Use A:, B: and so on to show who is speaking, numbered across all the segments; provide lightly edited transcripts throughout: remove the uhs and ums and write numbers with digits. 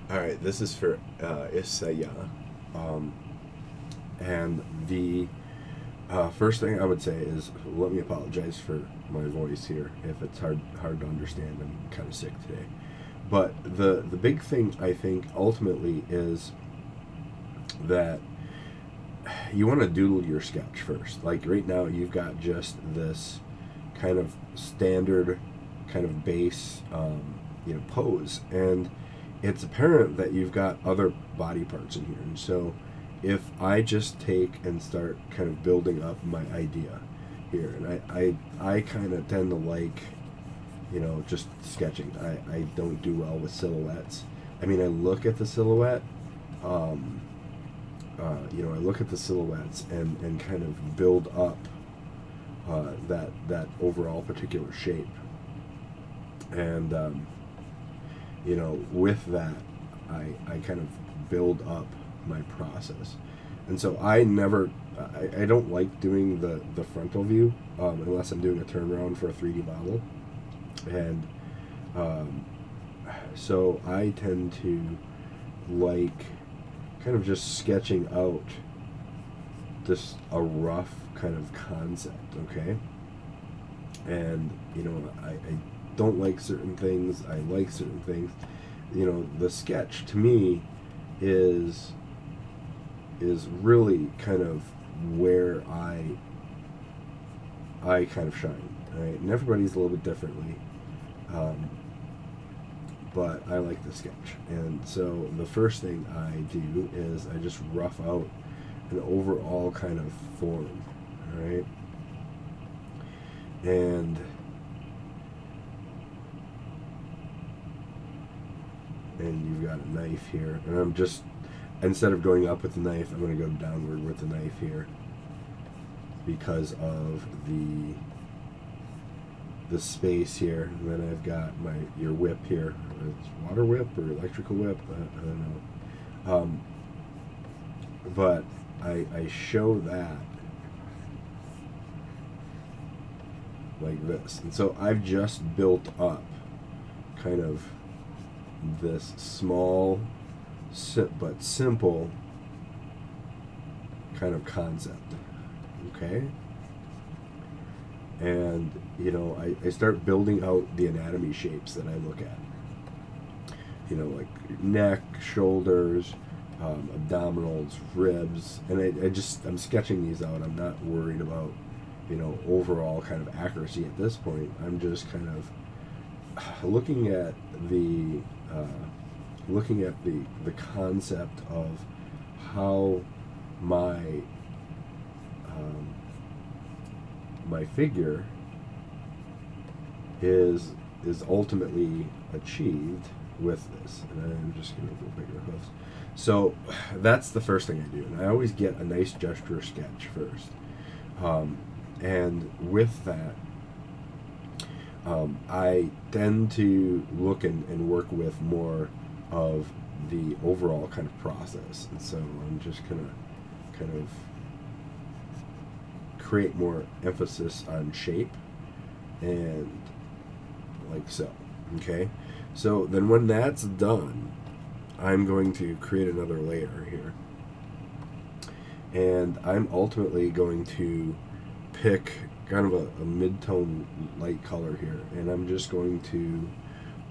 A: All right, this is for Isaya. Um, and the first thing I would say is let me apologize for my voice here if it's hard to understand. I'm kind of sick today. But the big thing I think ultimately is that you want to doodle your sketch first. Like right now, you've got just this kind of standard, kind of base, pose, and it's apparent that you've got other body parts in here. And so, if I just take and start kind of building up my idea here, and I kind of tend to like, just sketching. I don't do well with silhouettes. I mean, I look at the silhouette. Um, I look at the silhouettes and kind of build up that overall particular shape. And with that, I kind of build up my process. And so I don't like doing the frontal view unless I'm doing a turnaround for a 3D model. And so I tend to like kind of just sketching out just a rough kind of concept, okay? And, I don't like certain things, I like certain things. The sketch to me is really kind of where I kind of shine, right? And everybody's a little bit differently. But I like the sketch. And so the first thing I do is I just rough out an overall kind of form, all right? And you've got a knife here, and I'm just, instead of going up with the knife, I'm going to go downward with the knife here because of the space here. And then I've got your whip here. It's water whip or electrical whip, I don't know. But I show that like this. And so I've just built up kind of this small but simple kind of concept, okay? And I start building out the anatomy shapes that I look at, like neck, shoulders, abdominals, ribs, and I'm sketching these out. I'm not worried about overall kind of accuracy at this point. I'm just kind of looking at the concept of how my figure is ultimately achieved with this. And I'm just going to go bigger hoofs. So that's the first thing I do, and I always get a nice gesture sketch first. And with that, I tend to look and work with more of the overall kind of process. And so I'm just going to kind of create more emphasis on shape and like so, okay? So then when that's done, I'm going to create another layer here. And I'm ultimately going to pick kind of a mid-tone light color here, and I'm just going to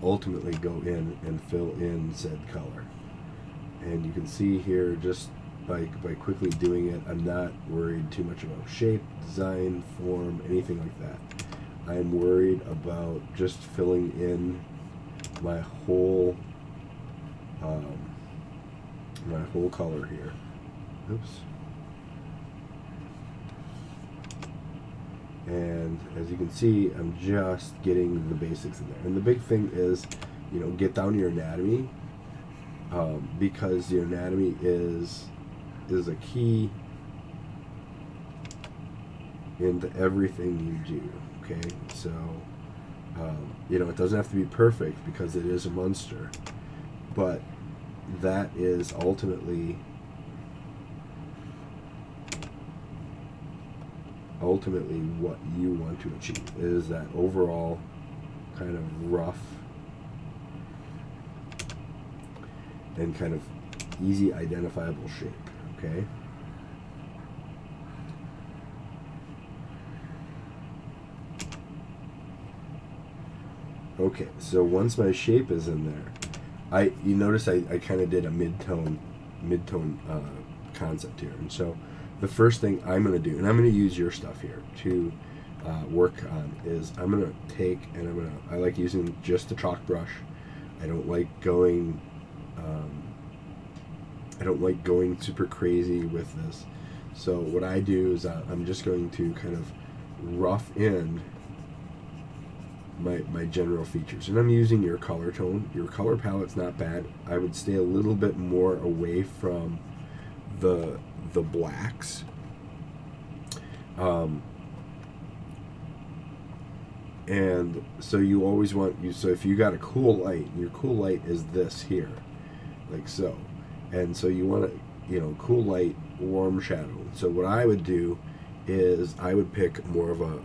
A: ultimately go in and fill in said color. And you can see here, just by quickly doing it, I'm not worried too much about shape, design, form, anything like that. I'm worried about just filling in my whole color here. Oops. And as you can see, I'm just getting the basics in there. And the big thing is, get down to your anatomy, because your anatomy is a key into everything you do, okay? So, it doesn't have to be perfect because it is a monster, but that is ultimately what you want to achieve, is that overall kind of rough and kind of easy identifiable shape, okay? Okay, so once my shape is in there, you notice I kind of did a mid-tone concept here. And so the first thing I'm going to do, and I'm going to use your stuff here to work on, is I'm going to take, and I like using just the chalk brush. I don't like going super crazy with this. So what I do is I'm just going to kind of rough in my general features, and I'm using your color tone. Your color palette's not bad. I would stay a little bit more away from the blacks, and so you always want so if you got a cool light, your cool light is this here, like so, and so you want to, cool light, warm shadow. So what I would do is I would pick more of a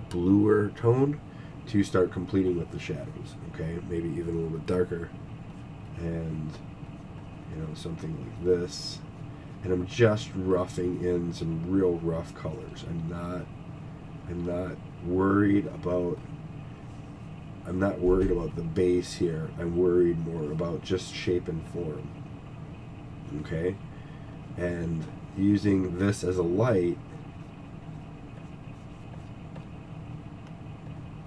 A: bluer tone to start completing with the shadows, okay? Maybe even a little bit darker, and something like this. And I'm just roughing in some real rough colors. I'm not worried about the base here. I'm worried more about just shape and form, okay? And using this as a light,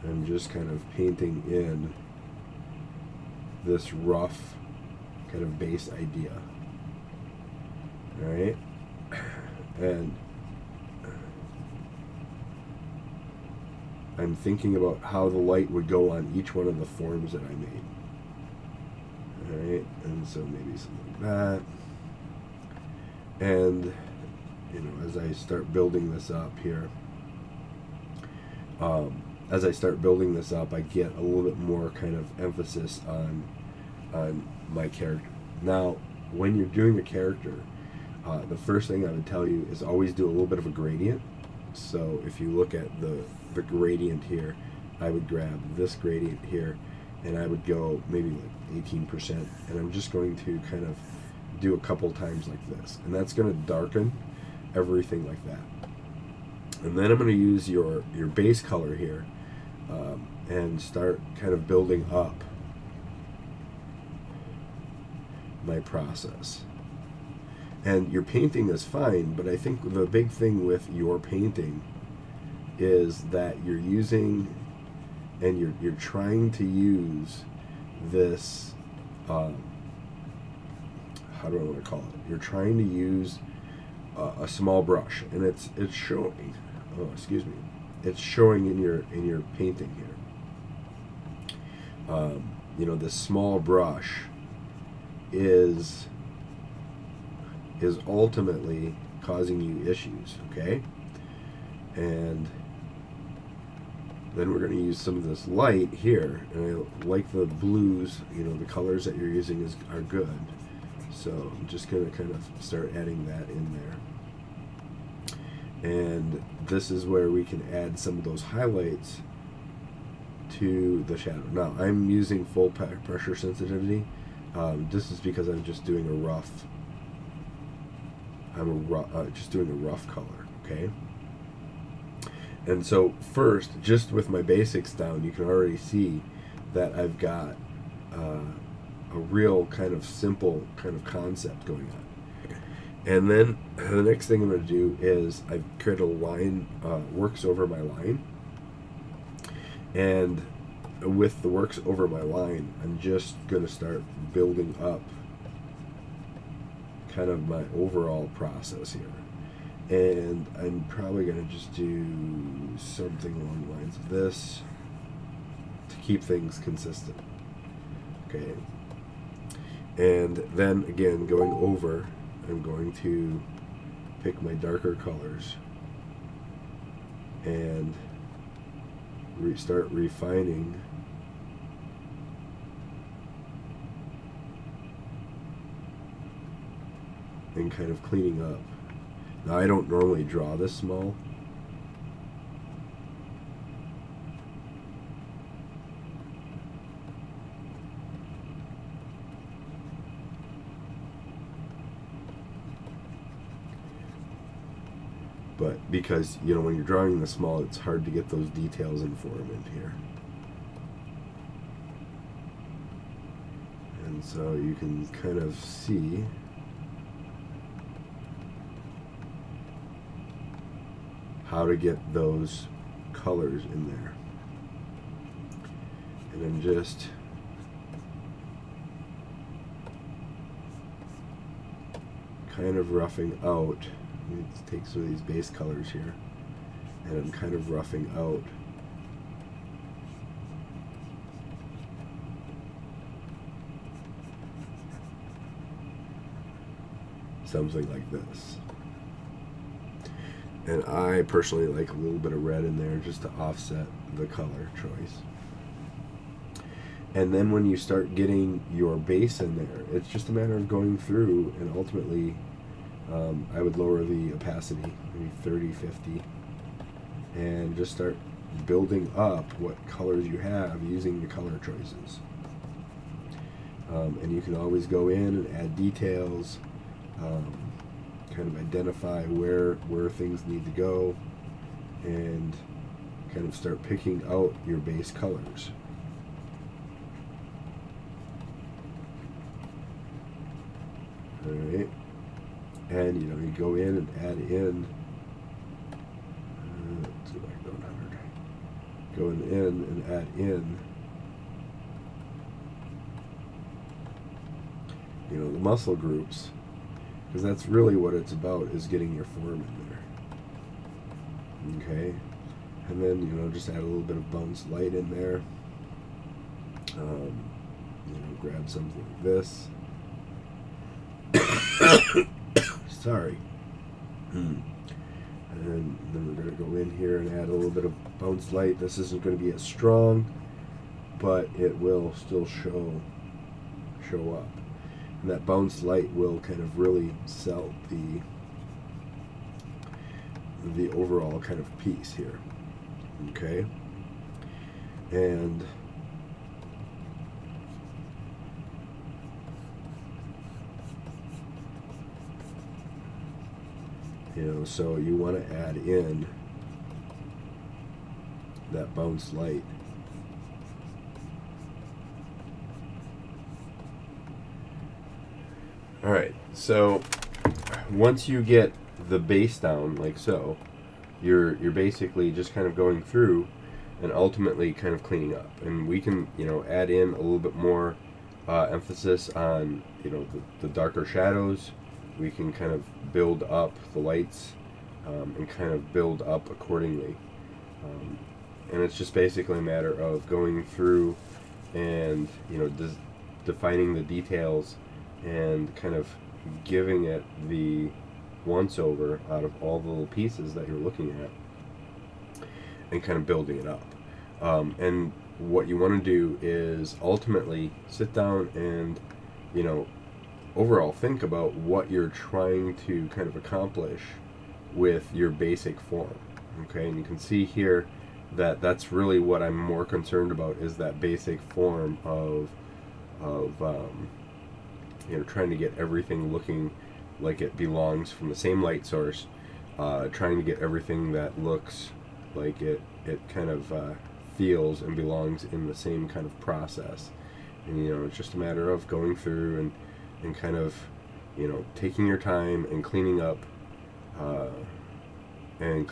A: I'm just kind of painting in this rough kind of base idea. All right, and I'm thinking about how the light would go on each one of the forms that I made. All right, and so maybe something like that. And as I start building this up here, I get a little bit more kind of emphasis on my character. Now, when you're doing a character, the first thing I would tell you is always do a little bit of a gradient. So if you look at the gradient here, I would grab this gradient here, and I would go maybe like 18%, and I'm just going to kind of do a couple times like this, and that's going to darken everything like that. And then I'm going to use your base color here, and start kind of building up my process. And your painting is fine, but I think the big thing with your painting is that you're using, and you're trying to use this, how do I want to call it? You're trying to use a small brush, and it's showing. Oh, excuse me. It's showing in your painting here. This small brush is ultimately causing you issues, okay? And then we're going to use some of this light here, and I like the blues. The colors that you're using are good. So I'm just going to kind of start adding that in there. And this is where we can add some of those highlights to the shadow. Now, I'm using full pressure sensitivity. This is because I'm just doing just doing a rough color, okay? And so first, just with my basics down, you can already see that I've got a real kind of simple kind of concept going on. And then the next thing I'm going to do is I've created a line, works over my line. And with the works over my line, I'm just going to start building up kind of my overall process here. And I'm probably going to just do something along the lines of this to keep things consistent. Okay. And then again, going over, I'm going to pick my darker colors and start refining and kind of cleaning up. Now, I don't normally draw this small, But because, you know, when you're drawing the small, it's hard to get those details in form in here. And so you can kind of see how to get those colors in there. And then just kind of roughing out. Let's take some of these base colors here, and I'm kind of roughing out something like this. And I personally like a little bit of red in there just to offset the color choice. And then when you start getting your base in there, it's just a matter of going through and ultimately I would lower the opacity, maybe 30, 50, and just start building up what colors you have using the color choices. And you can always go in and add details, kind of identify where things need to go, and kind of start picking out your base colors. Alright, and you know, you go in and add in, let's go back to 100, going in and add in, you know, the muscle groups, because that's really what it's about, is getting your form in there. Okay, and then, you know, just add a little bit of bounce light in there. You know, grab something like this. Sorry. And then we're going to go in here and add a little bit of bounce light. This isn't going to be as strong, but it will still show up. And that bounce light will kind of really sell the overall kind of piece here. Okay? And you know, so you want to add in that bounce light. Alright, so once you get the base down like so, you're basically just kind of going through and ultimately kind of cleaning up. And we can, you know, add in a little bit more emphasis on, you know, the darker shadows. We can kind of build up the lights and kind of build up accordingly. And it's just basically a matter of going through and, you know, defining the details and kind of giving it the once-over out of all the little pieces that you're looking at and kind of building it up. And what you want to do is ultimately sit down and, you know, overall think about what you're trying to kind of accomplish with your basic form. Okay, and you can see here that that's really what I'm more concerned about, is that basic form of you know, trying to get everything looking like it belongs from the same light source, trying to get everything that looks like it kind of feels and belongs in the same kind of process. And you know, it's just a matter of going through and kind of, you know, taking your time and cleaning up, and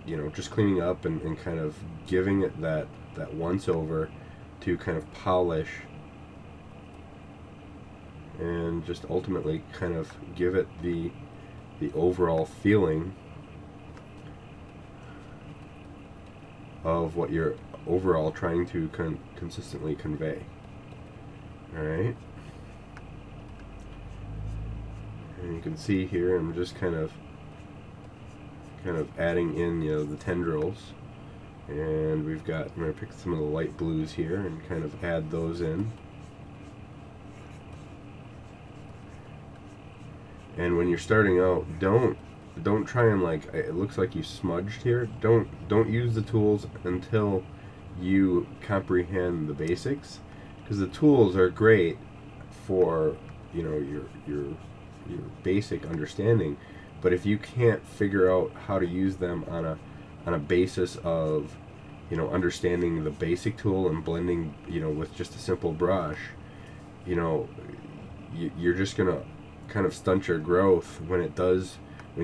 A: you know, just cleaning up and kind of giving it that once over to kind of polish and just ultimately kind of give it the overall feeling of what you're overall trying to consistently convey. Alright, and you can see here I'm just kind of adding in, you know, the tendrils, and we've got, I'm going to pick some of the light blues here and kind of add those in. And when you're starting out, don't try and, like, it looks like you smudged here. Don't use the tools until you comprehend the basics, because the tools are great for, you know, your basic understanding, But if you can't figure out how to use them on a basis of, you know, understanding the basic tool and blending, you know, with just a simple brush, you know, you're just gonna kind of stunt your growth when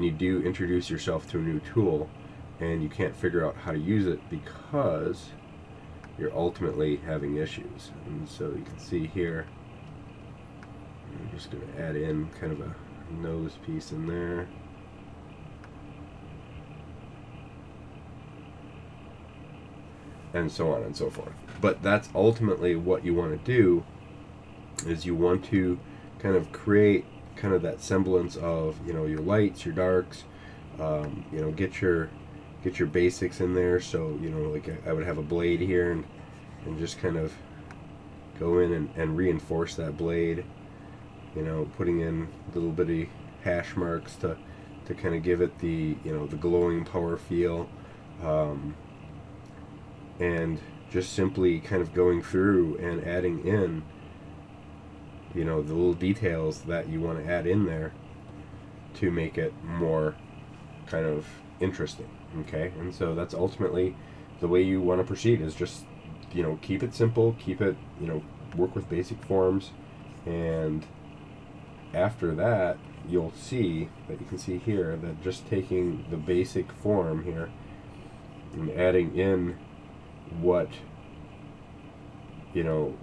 A: you do introduce yourself to a new tool and you can't figure out how to use it, because you're ultimately having issues. And so you can see here, I'm just going to add in kind of a nose piece in there. And so on and so forth. But that's ultimately what you want to do, is you want to kind of create kind of that semblance of, you know, your lights, your darks, you know, get your basics in there. So, you know, like I would have a blade here and just kind of go in and reinforce that blade, you know, putting in little bitty hash marks to kind of give it the, you know, the glowing power feel, and just simply kind of going through and adding in, you know, the little details that you want to add in there to make it more kind of interesting. Okay, and so that's ultimately the way you want to proceed, is just, you know, keep it simple, keep it, you know, work with basic forms, and after that you'll see that, you can see here that just taking the basic form here and adding in what, you know,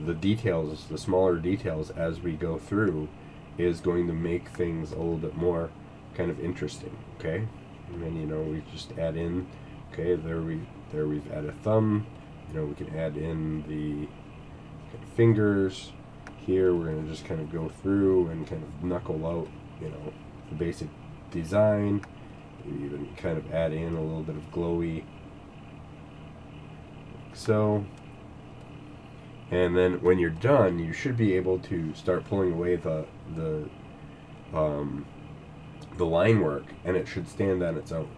A: the details, the smaller details as we go through, is going to make things a little bit more kind of interesting. Okay, and then, you know, we just add in, okay, there we've added a thumb, you know, we can add in the kind of fingers. Here we're going to just kind of go through and kind of knuckle out, you know, the basic design. Maybe even kind of add in a little bit of glowy, like so. And then when you're done, you should be able to start pulling away the line work, and it should stand on its own.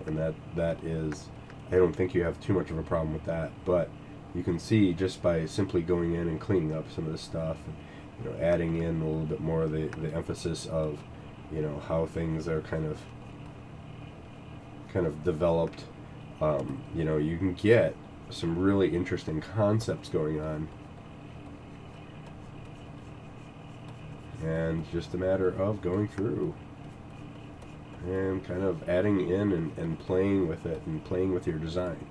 A: And that is, I don't think you have too much of a problem with that. But you can see, just by simply going in and cleaning up some of this stuff, and, you know, adding in a little bit more of the emphasis of, you know, how things are kind of developed, you know, you can get some really interesting concepts going on, and just a matter of going through and kind of adding in and playing with it and playing with your design.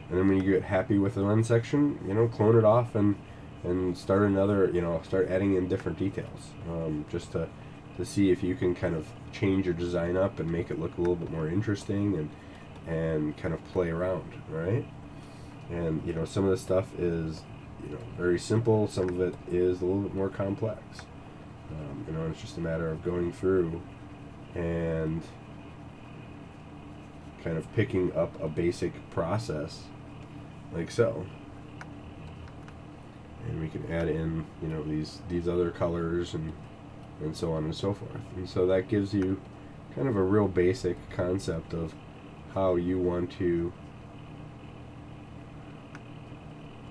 A: And then when you get happy with the one section, you know, clone it off and start another, you know, start adding in different details, just to see if you can kind of change your design up and make it look a little bit more interesting, and kind of play around, right? And, you know, some of the stuff is, you know, very simple, some of it is a little bit more complex. You know, it's just a matter of going through and kind of picking up a basic process like so, and we can add in, you know, these other colors and so on and so forth. And so that gives you kind of a real basic concept of how you want to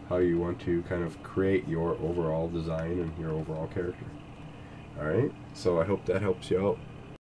A: kind of create your overall design and your overall character. Alright, so I hope that helps you out.